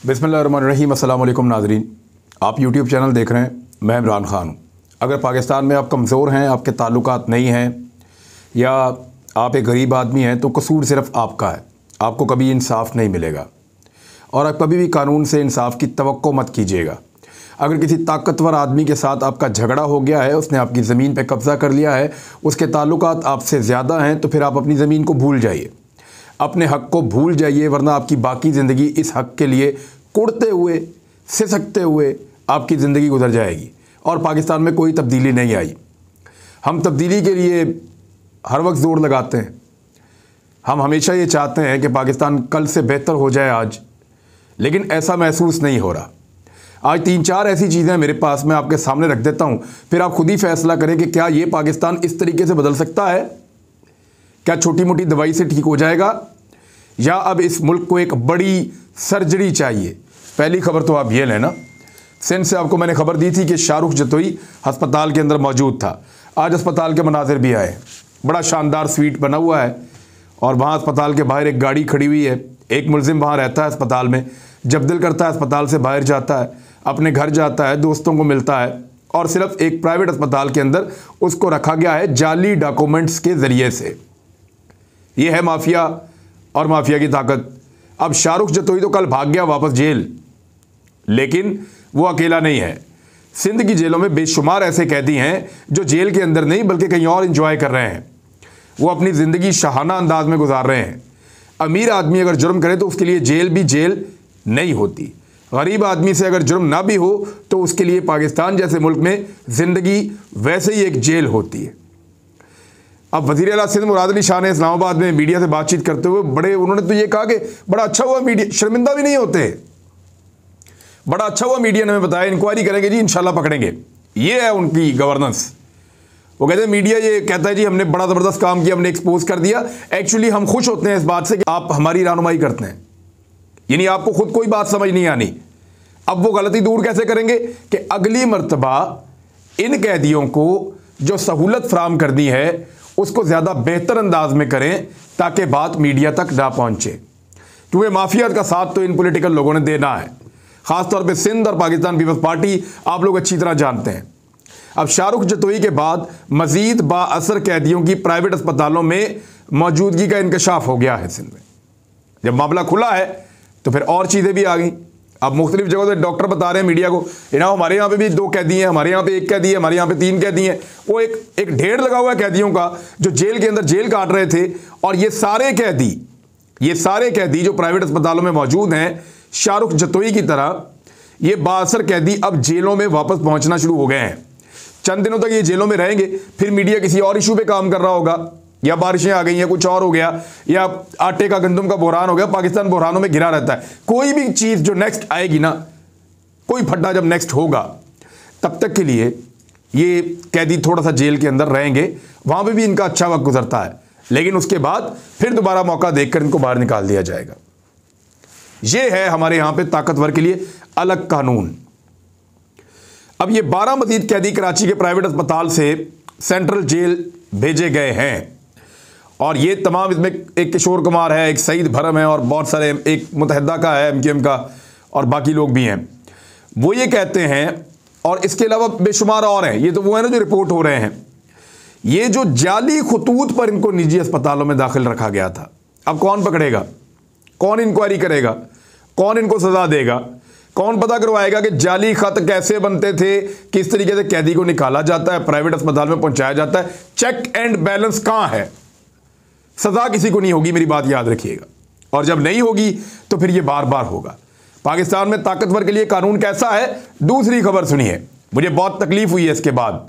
बिस्मिल्लाहिर्रहमानिर्रहीम। अस्सलाम वालेकुम नाज़रीन, आप यूट्यूब चैनल देख रहे हैं, मैं इमरान ख़ान हूँ। अगर पाकिस्तान में आप कमज़ोर हैं, आपके ताल्लुकात नहीं हैं या आप एक गरीब आदमी हैं तो कसूर सिर्फ़ आपका है। आपको कभी इंसाफ नहीं मिलेगा और आप कभी भी कानून से इंसाफ की तवक्को मत कीजिएगा। अगर किसी ताकतवर आदमी के साथ आपका झगड़ा हो गया है, उसने आपकी ज़मीन पे कब्ज़ा कर लिया है, उसके ताल्लुकात आपसे ज़्यादा हैं, तो फिर आप अपनी ज़मीन को भूल जाइए, अपने हक़ को भूल जाइए, वरना आपकी बाकी ज़िंदगी इस हक़ के लिए कुड़ते हुए, सिसकते हुए आपकी ज़िंदगी गुजर जाएगी और पाकिस्तान में कोई तब्दीली नहीं आई। हम तब्दीली के लिए हर वक्त ज़ोर लगाते हैं। हम हमेशा ये चाहते हैं कि पाकिस्तान कल से बेहतर हो जाए आज, लेकिन ऐसा महसूस नहीं हो रहा। आज 3-4 ऐसी चीज़ें मेरे पास, मैं आपके सामने रख देता हूँ, फिर आप खुद ही फैसला करें कि क्या ये पाकिस्तान इस तरीके से बदल सकता है? क्या छोटी मोटी दवाई से ठीक हो जाएगा या अब इस मुल्क को एक बड़ी सर्जरी चाहिए? पहली खबर तो आप ये लेना, सिंध से आपको मैंने खबर दी थी कि शाहरुख जतोई अस्पताल के अंदर मौजूद था। आज अस्पताल के मनाजिर भी आए, बड़ा शानदार स्वीट बना हुआ है और वहाँ अस्पताल के बाहर एक गाड़ी खड़ी हुई है। एक मुलजिम वहाँ रहता है अस्पताल में, जब दिल करता है अस्पताल से बाहर जाता है, अपने घर जाता है, दोस्तों को मिलता है और सिर्फ एक प्राइवेट अस्पताल के अंदर उसको रखा गया है जाली डॉक्यूमेंट्स के ज़रिए से। ये है माफिया और माफिया की ताकत। अब शाहरुख जतोई तो कल भाग गया वापस जेल, लेकिन वो अकेला नहीं है। सिंध की जेलों में बेशुमार ऐसे कैदी हैं जो जेल के अंदर नहीं बल्कि कहीं और एंजॉय कर रहे हैं। वो अपनी ज़िंदगी शाहाना अंदाज में गुजार रहे हैं। अमीर आदमी अगर जुर्म करे तो उसके लिए जेल भी जेल नहीं होती। गरीब आदमी से अगर जुर्म ना भी हो तो उसके लिए पाकिस्तान जैसे मुल्क में ज़िंदगी वैसे ही एक जेल होती है। अब वज़ीर आला सिंध मुराद अली शाह ने इस्लामाबाद में मीडिया से बातचीत करते हुए उन्होंने तो ये कहा कि बड़ा अच्छा हुआ मीडिया, शर्मिंदा भी नहीं होते, बड़ा अच्छा हुआ मीडिया ने हमें बताया इंक्वायरी करेंगे जी, इंशाल्लाह पकड़ेंगे। ये है उनकी गवर्नेंस। वो कहते हैं मीडिया ये कहता है जी हमने बड़ा ज़बरदस्त काम किया, हमने एक्सपोज कर दिया। एक्चुअली हम खुश होते हैं इस बात से कि आप हमारी रहनुमाई करते हैं, यानी आपको खुद कोई बात समझ नहीं आनी। अब वो गलती दूर कैसे करेंगे कि अगली मर्तबा इन कैदियों को जो सहूलत फराम करनी है उसको ज़्यादा बेहतर अंदाज में करें ताकि बात मीडिया तक ना पहुँचे, क्योंकि माफिया का साथ तो इन पॉलिटिकल लोगों ने देना है। ख़ासतौर पे सिंध और पाकिस्तान पीपल्स पार्टी आप लोग अच्छी तरह जानते हैं। अब शाहरुख जतोई के बाद मज़ीद बाअसर कैदियों की प्राइवेट अस्पतालों में मौजूदगी का इंकशाफ हो गया है सिंध में। जब मामला खुला है तो फिर और चीज़ें भी आ गई। अब मुख्तलिफ जगहों से डॉक्टर बता रहे हैं मीडिया को, हमारे यहाँ पे भी 2 कैदी हैं, हमारे यहाँ पे 1 कैदी है, हमारे यहाँ पे 3 कैदी हैं। वो एक ढेर लगा हुआ है कैदियों का जो जेल के अंदर जेल काट रहे थे। और ये सारे कैदी जो प्राइवेट अस्पतालों में मौजूद हैं, शाहरुख जतोई की तरह ये बाअसर कैदी अब जेलों में वापस पहुँचना शुरू हो गए हैं। चंद दिनों तक ये जेलों में रहेंगे, फिर मीडिया किसी और इशू पे काम कर रहा होगा, या बारिशें आ गई हैं, कुछ और हो गया, या आटे का गंदम का बहरान हो गया। पाकिस्तान बहरानों में घिरा रहता है। कोई भी चीज़ जो नेक्स्ट आएगी ना, कोई फड्डा जब नेक्स्ट होगा, तब तक के लिए ये कैदी थोड़ा सा जेल के अंदर रहेंगे, वहाँ पे भी इनका अच्छा वक्त गुजरता है, लेकिन उसके बाद फिर दोबारा मौका देखकर इनको बाहर निकाल दिया जाएगा। ये है हमारे यहाँ पे ताकतवर के लिए अलग कानून। अब ये 12 मजीद कैदी कराची के प्राइवेट अस्पताल से सेंट्रल जेल भेजे गए हैं और ये तमाम, इसमें एक किशोर कुमार है, एक सईद भरम है और बहुत सारे, एक मुतहदा का है MQM का और बाकी लोग भी हैं। वो ये कहते हैं, और इसके अलावा बेशुमार और हैं। ये तो वो है ना जो रिपोर्ट हो रहे हैं, ये जो जाली खतूत पर इनको निजी अस्पतालों में दाखिल रखा गया था। अब कौन पकड़ेगा, कौन इंक्वायरी करेगा, कौन इनको सजा देगा, कौन पता करवाएगा कि जाली खत कैसे बनते थे, किस तरीके से कैदी को निकाला जाता है, प्राइवेट अस्पताल में पहुंचाया जाता है, चेक एंड बैलेंस कहां है? सजा किसी को नहीं होगी, मेरी बात याद रखिएगा। और जब नहीं होगी तो फिर ये बार बार होगा। पाकिस्तान में ताकतवर के लिए कानून कैसा है? दूसरी खबर सुनिए। मुझे बहुत तकलीफ हुई है इसके बाद।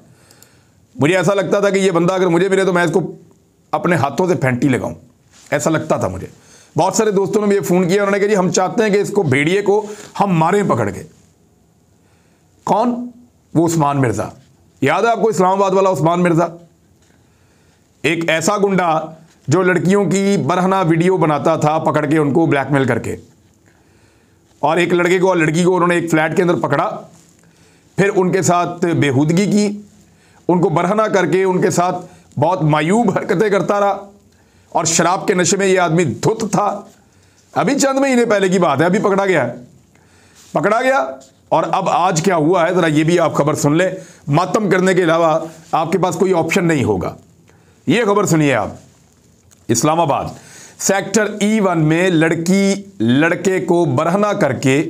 मुझे ऐसा लगता था कि ये बंदा अगर मुझे मिले तो मैं इसको अपने हाथों से फेंटी लगाऊं, ऐसा लगता था मुझे। बहुत सारे दोस्तों ने मुझे फ़ोन किया, उन्होंने कहा जी हम चाहते हैं कि इसको भेड़िए को हम मारें पकड़ के। कौन? वो उस्मान मिर्ज़ा। याद है आपको इस्लामाबाद वाला उस्मान मिर्ज़ा? एक ऐसा गुंडा जो लड़कियों की बरहना वीडियो बनाता था पकड़ के उनको ब्लैकमेल करके, और एक लड़के को और लड़की को उन्होंने एक फ्लैट के अंदर पकड़ा, फिर उनके साथ बेहूदगी की, उनको बरहना करके उनके साथ बहुत मायूब हरकतें करता रहा और शराब के नशे में ये आदमी धुत था। अभी चंद महीने पहले की बात है, अभी पकड़ा गया है। पकड़ा गया। और अब आज क्या हुआ है ज़रा ये भी आप खबर सुन ले, मातम करने के अलावा आपके पास कोई ऑप्शन नहीं होगा। ये खबर सुनिए आप। इस्लामाबाद सेक्टर E1 में लड़की लड़के को बरहना करके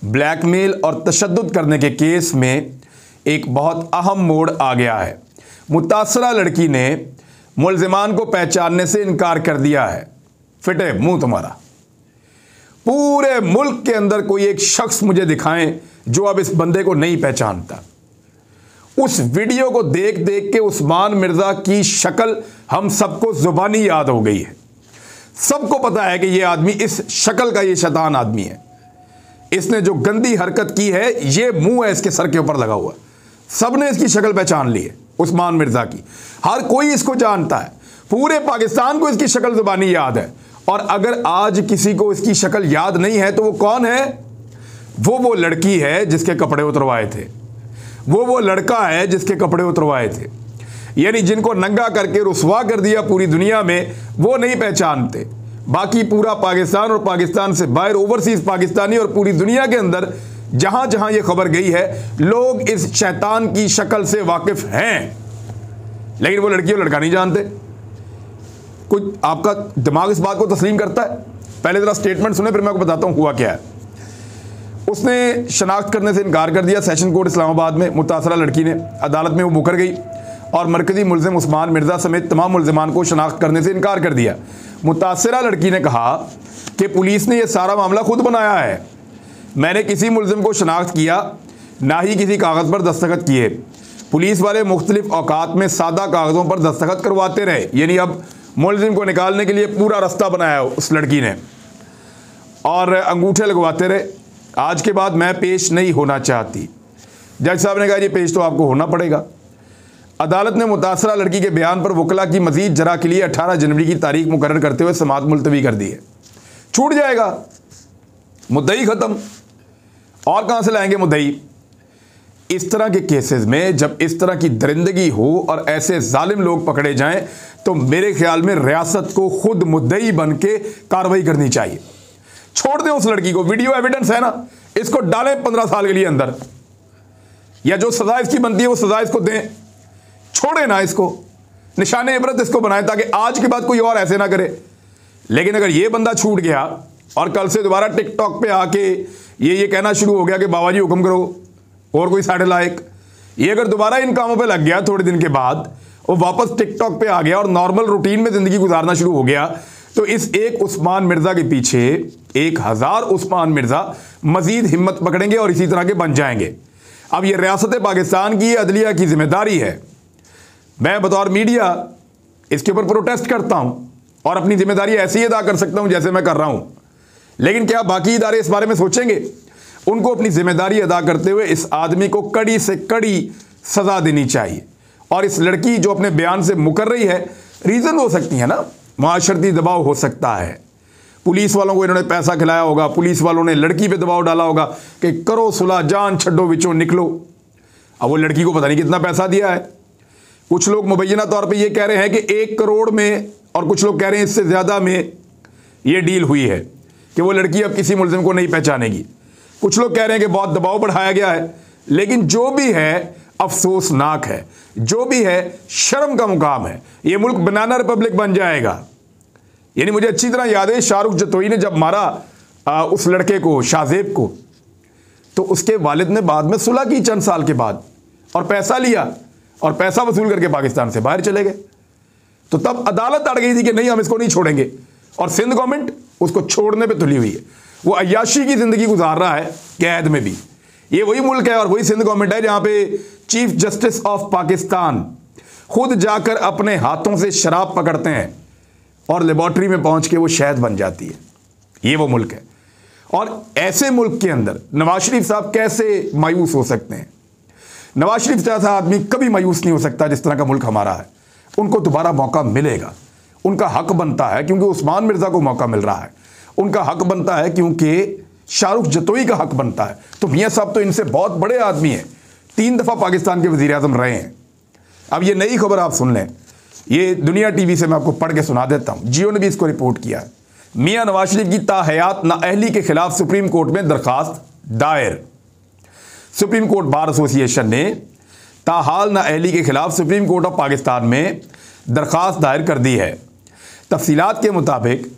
ब्लैकमेल और तशद्दुद करने के केस में एक बहुत अहम मोड़ आ गया है। मुतासरा लड़की ने मुल्ज़िमान को पहचानने से इनकार कर दिया है। फिटे मुंह तुम्हारा। पूरे मुल्क के अंदर कोई एक शख्स मुझे दिखाएं जो अब इस बंदे को नहीं पहचानता। उस वीडियो को देख देख के उस्मान मिर्जा की शक्ल हम सबको जुबानी याद हो गई है। सबको पता है कि ये आदमी इस शक्ल का ये शैतान आदमी है। इसने जो गंदी हरकत की है, ये मुंह है इसके सर के ऊपर लगा हुआ। सबने इसकी शक्ल पहचान ली है उस्मान मिर्जा की। हर कोई इसको जानता है। पूरे पाकिस्तान को इसकी शक्ल जुबानी याद है। और अगर आज किसी को इसकी शक्ल याद नहीं है तो वो कौन है? वो लड़की है जिसके कपड़े उतरवाए थे। वो लड़का है जिसके कपड़े उतरवाए थे। यानी जिनको नंगा करके रुसवा कर दिया पूरी दुनिया में, वो नहीं पहचानते। बाकी पूरा पाकिस्तान और पाकिस्तान से बाहर ओवरसीज पाकिस्तानी और पूरी दुनिया के अंदर जहां जहां ये खबर गई है, लोग इस शैतान की शक्ल से वाकिफ हैं, लेकिन वो लड़की और लड़का नहीं जानते। कुछ आपका दिमाग इस बात को तस्लीम करता है? पहले जरा स्टेटमेंट सुने, फिर मैं आपको बताता हूं हुआ क्या है। उसने शनाख्त करने से इनकार कर दिया। सेशन कोर्ट इस्लामाबाद में मुतासरा लड़की ने अदालत में वो मुकर गई और मरकजी मुल्ज़िम उस्मान मिर्जा समेत तमाम मुल्ज़िमान को शनाख्त करने से इनकार कर दिया। मुतासरा लड़की ने कहा कि पुलिस ने यह सारा मामला खुद बनाया है। मैंने किसी मुल्ज़िम को शनाख्त किया, ना ही किसी कागज़ पर दस्तखत किए। पुलिस वाले मुख्तलिफ औकात में सादा कागज़ों पर दस्तखत करवाते रहे। यानी अब मुल्ज़िम को निकालने के लिए पूरा रास्ता बनाया उस लड़की ने और अंगूठे लगवाते रहे। आज के बाद मैं पेश नहीं होना चाहती। जज साहब ने कहा ये पेश तो आपको होना पड़ेगा। अदालत ने मुतासरा लड़की के बयान पर वकला की मजीद जरा के लिए 18 जनवरी की तारीख मुकर्रर करते हुए समाअत मुलतवी कर दी है। छूट जाएगा, मुद्दई ख़त्म। और कहाँ से लाएंगे मुद्दई? इस तरह के केसेस में जब इस तरह की दरिंदगी हो और ऐसे जालिम लोग पकड़े जाएं, तो मेरे ख्याल में रियासत को खुद मुद्दई बन के कार्रवाई करनी चाहिए। छोड़ दें उस लड़की को, वीडियो एविडेंस है ना, इसको डालें 15 साल के लिए अंदर, या जो सजा इसकी बनती है वो सजा इसको दें। छोड़े ना इसको, निशाने इबरत इसको बनाएं ताकि आज के बाद कोई और ऐसे ना करे। लेकिन अगर ये बंदा छूट गया और कल से दोबारा टिकटॉक पे आके ये कहना शुरू हो गया कि बाबा जी हुक्म करो और कोई साढ़े लायक, ये अगर दोबारा इन कामों पे लग गया थोड़े दिन के बाद, वो वापस टिकटॉक पे आ गया और नॉर्मल रूटीन में ज़िंदगी गुजारना शुरू हो गया, तो इस एक उस्मान मिर्ज़ा के पीछे 1000 उस्मान मिर्ज़ा मज़ीद हिम्मत पकड़ेंगे और इसी तरह के बन जाएंगे। अब ये रियासत पाकिस्तान की अदलिया की जिम्मेदारी है। मैं बतौर मीडिया इसके ऊपर प्रोटेस्ट करता हूँ और अपनी जिम्मेदारी ऐसे ही अदा कर सकता हूँ जैसे मैं कर रहा हूँ, लेकिन क्या बाकी इदारे इस बारे में सोचेंगे? उनको अपनी जिम्मेदारी अदा करते हुए इस आदमी को कड़ी से कड़ी सज़ा देनी चाहिए। और इस लड़की जो अपने बयान से मुकर रही है, रीज़न हो सकती है ना, माशरती दबाव हो सकता है। पुलिस वालों को इन्होंने पैसा खिलाया होगा, पुलिस वालों ने लड़की पे दबाव डाला होगा कि करो सुलह, जान छड्डो, विचों निकलो। अब वो लड़की को पता नहीं कितना पैसा दिया है। कुछ लोग मुबैना तौर पे ये कह रहे हैं कि 1 करोड़ में, और कुछ लोग कह रहे हैं इससे ज़्यादा में ये डील हुई है कि वो लड़की अब किसी मुल्ज़िम को नहीं पहचानेगी। कुछ लोग कह रहे हैं कि बहुत दबाव बढ़ाया गया है। लेकिन जो भी है अफसोसनाक है, जो भी है शर्म का मुकाम है। ये मुल्क बनाना रिपब्लिक बन जाएगा। यानी मुझे अच्छी तरह याद है शाहरुख जतोई ने जब मारा उस लड़के को, शाहजेब को, तो उसके वालिद ने बाद में सुलह की चंद साल के बाद और पैसा लिया और पैसा वसूल करके पाकिस्तान से बाहर चले गए। तो तब अदालत अड़ गई थी कि नहीं, हम इसको नहीं छोड़ेंगे, और सिंध गवर्नमेंट उसको छोड़ने पे तुली हुई है। वो अय्याशी की ज़िंदगी गुजार रहा है कैद में भी। ये वही मुल्क है और वही सिंध गवर्नमेंट है जहाँ पे चीफ जस्टिस ऑफ पाकिस्तान खुद जाकर अपने हाथों से शराब पकड़ते हैं और लेबॉर्ट्री में पहुँच के वो शहद बन जाती है। ये वो मुल्क है। और ऐसे मुल्क के अंदर नवाज शरीफ साहब कैसे मायूस हो सकते हैं? नवाज शरीफ जैसा आदमी कभी मायूस नहीं हो सकता जिस तरह का मुल्क हमारा है। उनको दोबारा मौका मिलेगा, उनका हक बनता है, क्योंकि उस्मान मिर्ज़ा को मौका मिल रहा है। उनका हक बनता है क्योंकि शाहरुख जतोई का हक बनता है। तो मियाँ साहब तो इनसे बहुत बड़े आदमी हैं, 3 दफ़ा पाकिस्तान के वज़ीर आज़म रहे हैं। अब ये नई खबर आप सुन लें, ये दुनिया टीवी से मैं आपको पढ़ के सुना देता हूँ। जियो ने भी इसको रिपोर्ट किया है। मियाँ नवाज शरीफ की ताहयात नाअहली के खिलाफ सुप्रीम कोर्ट में दरखास्त दायर। सुप्रीम कोर्ट बार एसोसिएशन ने ताहाल नाअहली के खिलाफ सुप्रीम कोर्ट ऑफ पाकिस्तान में दरख्वास्त दायर कर दी है। तफसीलात के मुताबिक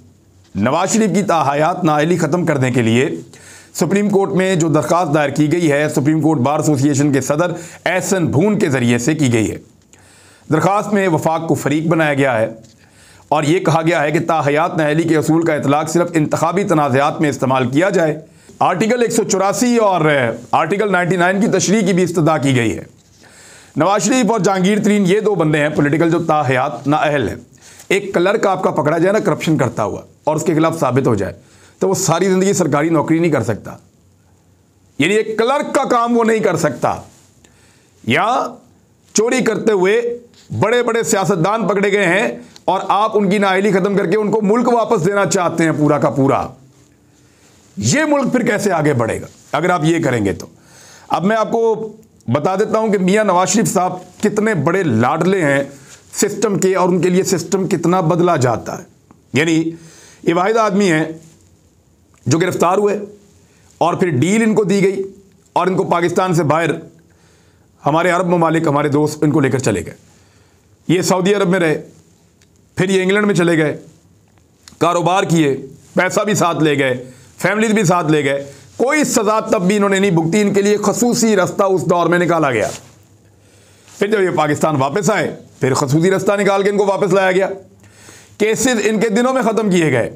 नवाज शरीफ की ताहयात नाअहली ख़त्म करने के लिए सुप्रीम कोर्ट में जो दरख्वास्त दायर की गई है, सुप्रीम कोर्ट बार एसोसिएशन के सदर एहसन भून के ज़रिए से की गई है। दरख्वास्त में वफाक को फरीक बनाया गया है और ये कहा गया है कि ताहयात नाअहली के असूल का इतलाक़ सिर्फ इंतखाबी तनाज़ात में इस्तेमाल किया जाए। आर्टिकल 184 और आर्टिकल 99 की तशरीह की भी इस्तदा की गई है। नवाज शरीफ और जहांगीर तरीन ये दो बंदे हैं पॉलिटिकल जो ताहयात नाअहल हैं। एक क्लर्क आपका पकड़ा जाए ना करप्शन करता हुआ और उसके खिलाफ साबित हो जाए तो वो सारी ज़िंदगी सरकारी नौकरी नहीं कर सकता, यानी एक क्लर्क का काम वो नहीं कर सकता। या चोरी करते हुए बड़े बड़े सियासतदान पकड़े गए हैं और आप उनकी नाअहली ख़त्म करके उनको मुल्क वापस देना चाहते हैं पूरा का पूरा। ये मुल्क फिर कैसे आगे बढ़ेगा अगर आप ये करेंगे तो। अब मैं आपको बता देता हूं कि मियां नवाज शरीफ साहब कितने बड़े लाडले हैं सिस्टम के और उनके लिए सिस्टम कितना बदला जाता है। यानी ये वाहिद आदमी हैं जो गिरफ्तार हुए और फिर डील इनको दी गई और इनको पाकिस्तान से बाहर हमारे अरब ममालिक, हमारे दोस्त इनको लेकर चले गए। ये सऊदी अरब में रहे, फिर ये इंग्लैंड में चले गए, कारोबार किए, पैसा भी साथ ले गए, फैमिली भी साथ ले गए। कोई सज़ा तब भी इन्होंने नहीं भुगती। इनके लिए खसूसी रास्ता उस दौर में निकाला गया। फिर जब ये पाकिस्तान वापस आए फिर खसूसी रास्ता निकाल के इनको वापस लाया गया। केसेस इनके दिनों में ख़त्म किए गए।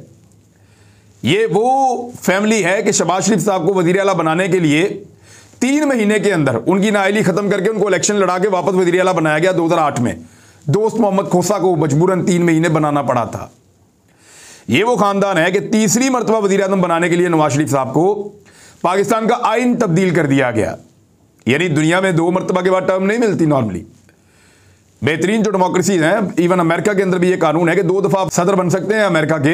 ये वो फैमिली है कि शहबाज शरीफ साहब को वज़ीर आला बनाने के लिए 3 महीने के अंदर उनकी नाअहली ख़त्म करके उनको इलेक्शन लड़ा के वापस वज़ीर आला बनाया गया 2008 में। दोस्त मोहम्मद खोसा को मजबूरन 3 महीने बनाना पड़ा था। ये वो ख़ानदान है कि तीसरी मरतबा वज़ीर आज़म बनाने के लिए नवाज शरीफ साहब को पाकिस्तान का आइन तब्दील कर दिया गया। यानी दुनिया में 2 मरतबा के बाद टर्म नहीं मिलती नॉर्मली। बेहतरीन जो डेमोक्रेसीज हैं, इवन अमेरिका के अंदर भी ये कानून है कि 2 दफ़ा आप सदर बन सकते हैं अमेरिका के,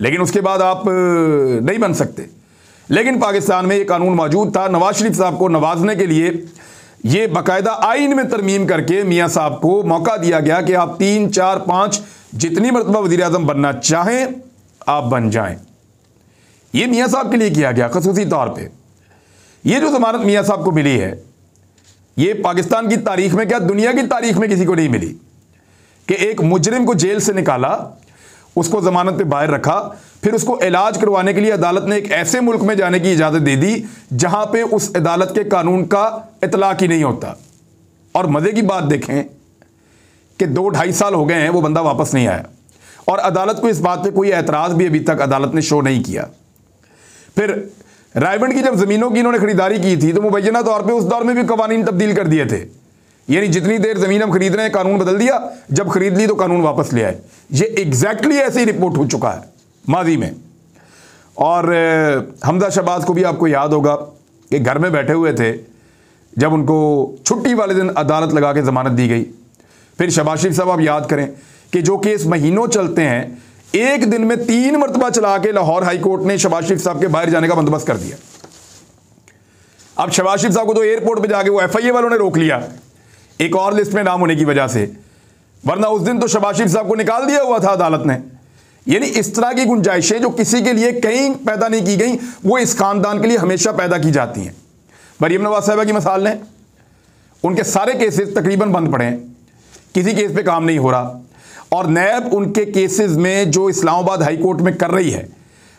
लेकिन उसके बाद आप नहीं बन सकते। लेकिन पाकिस्तान में ये कानून मौजूद था। नवाज शरीफ साहब को नवाजने के लिए ये बाकायदा आइन में तरमीम करके मियाँ साहब को मौका दिया गया कि आप 3, 4, 5 जितनी मरतबा वज़ीर आज़म बनना चाहें आप बन जाएं। ये मियाँ साहब के लिए किया गया खसूसी तौर पे। ये जो ज़मानत मियाँ साहब को मिली है ये पाकिस्तान की तारीख में क्या दुनिया की तारीख में किसी को नहीं मिली कि एक मुजरिम को जेल से निकाला, उसको ज़मानत पे बाहर रखा, फिर उसको इलाज करवाने के लिए अदालत ने एक ऐसे मुल्क में जाने की इजाज़त दे दी जहाँ पे उस अदालत के कानून का इतलाक़ ही नहीं होता। और मज़े की बात देखें कि 2-2.5 साल हो गए हैं वो बंदा वापस नहीं आया और अदालत को इस बात पे कोई एतराज़ भी अभी तक अदालत ने शो नहीं किया। फिर रायबंड की जब ज़मीनों की इन्होंने ख़रीदारी की थी तो मुबैना तौर पे उस दौर में भी कवानीन तब्दील कर दिए थे। यानी जितनी देर ज़मीन हम खरीद रहे हैं कानून बदल दिया, जब खरीद ली तो कानून वापस ले आए। ये एग्जैक्टली ऐसे ही रिपोर्ट हो चुका है माजी में। और हमजा शहबाज को भी आपको याद होगा कि घर में बैठे हुए थे जब उनको छुट्टी वाले दिन अदालत लगा के ज़मानत दी गई। फिर शहबाज शरीफ साहब आप याद करें कि जो केस महीनों चलते हैं एक दिन में 3 मरतबा चला के लाहौर हाई कोर्ट ने शहबाज शरीफ साहब के बाहर जाने का बंदोबस्त कर दिया। अब शहबाज शरीफ साहब को तो एयरपोर्ट पे जाके वो FIA वालों ने रोक लिया एक और लिस्ट में नाम होने की वजह से, वरना उस दिन तो शहबाज शरीफ साहब को निकाल दिया हुआ था अदालत ने। यानी इस तरह की गुंजाइशें जो किसी के लिए कहीं पैदा नहीं की गई वो इस खानदान के लिए हमेशा पैदा की जाती हैं। मरीम नवाज साहिबा की मिसाल लें, उनके सारे केसेस तकरीबन बंद पड़े हैं, किसी केस पे काम नहीं हो रहा। और नैब उनके केसेस में जो इस्लामाबाद हाई कोर्ट में कर रही है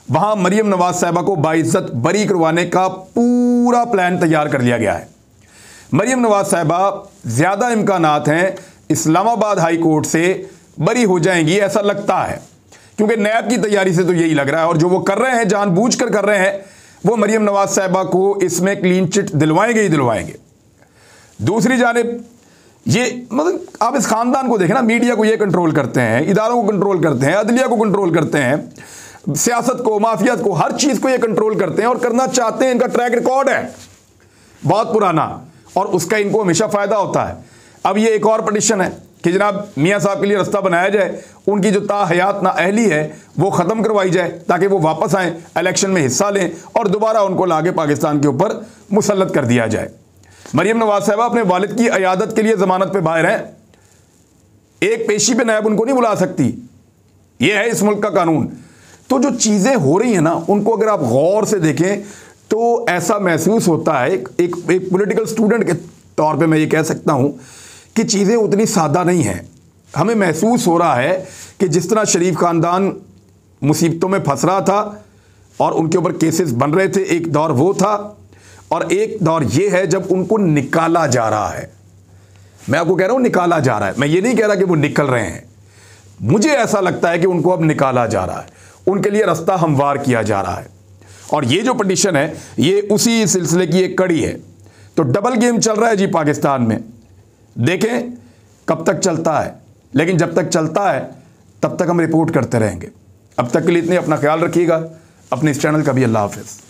वहाँ मरीम नवाज साहिबा को बाइज्जत बरी करवाने का पूरा प्लान तैयार कर लिया गया है। मरीम नवाज साहिबा ज़्यादा इम्कानात हैं इस्लामाबाद हाई कोर्ट से बरी हो जाएंगी ऐसा लगता है, क्योंकि नैब की तैयारी से तो यही लग रहा है। और जो वो कर रहे हैं जानबूझकर कर रहे हैं वो मरीम नवाज साहिबा को इसमें क्लीन चिट दिलवाएंगे ही दिलवाएंगे। दूसरी जानिब ये मतलब आप इस खानदान को देखें ना, मीडिया को ये कंट्रोल करते हैं, इदारों को कंट्रोल करते हैं, अदलिया को कंट्रोल करते हैं, सियासत को, माफियात को, हर चीज़ को ये कंट्रोल करते हैं और करना चाहते हैं। इनका ट्रैक रिकॉर्ड है बहुत पुराना और उसका इनको हमेशा फ़ायदा होता है। अब ये एक और पटिशन है कि जनाब मियाँ साहब के लिए रास्ता बनाया जाए, उनकी जो ताहयात नाअहली है वो ख़त्म करवाई जाए ताकि वो वापस आएँ, इलेक्शन में हिस्सा लें और दोबारा उनको लाके पाकिस्तान के ऊपर मुसल्लत कर दिया जाए। मरीम नवाज साहिबा अपने वालिद की अयादत के लिए ज़मानत पे बाहर हैं, एक पेशी पे नायब उनको नहीं बुला सकती, ये है इस मुल्क का कानून। तो जो चीज़ें हो रही हैं ना उनको अगर आप गौर से देखें तो ऐसा महसूस होता है, एक पॉलिटिकल स्टूडेंट के तौर पे मैं ये कह सकता हूँ कि चीज़ें उतनी सादा नहीं हैं। हमें महसूस हो रहा है कि जिस तरह शरीफ ख़ानदान मुसीबतों में फंस रहा था और उनके ऊपर केसेस बन रहे थे, एक दौर वो था और एक दौर ये है जब उनको निकाला जा रहा है। मैं आपको कह रहा हूँ निकाला जा रहा है, मैं ये नहीं कह रहा कि वो निकल रहे हैं। मुझे ऐसा लगता है कि उनको अब निकाला जा रहा है, उनके लिए रास्ता हमवार किया जा रहा है। और ये जो पिटीशन है ये उसी सिलसिले की एक कड़ी है। तो डबल गेम चल रहा है जी पाकिस्तान में, देखें कब तक चलता है, लेकिन जब तक चलता है तब तक हम रिपोर्ट करते रहेंगे। अब तक के लिए इतने, अपना ख्याल रखिएगा, अपने इस चैनल का भी। अल्लाह हाफ़िज़।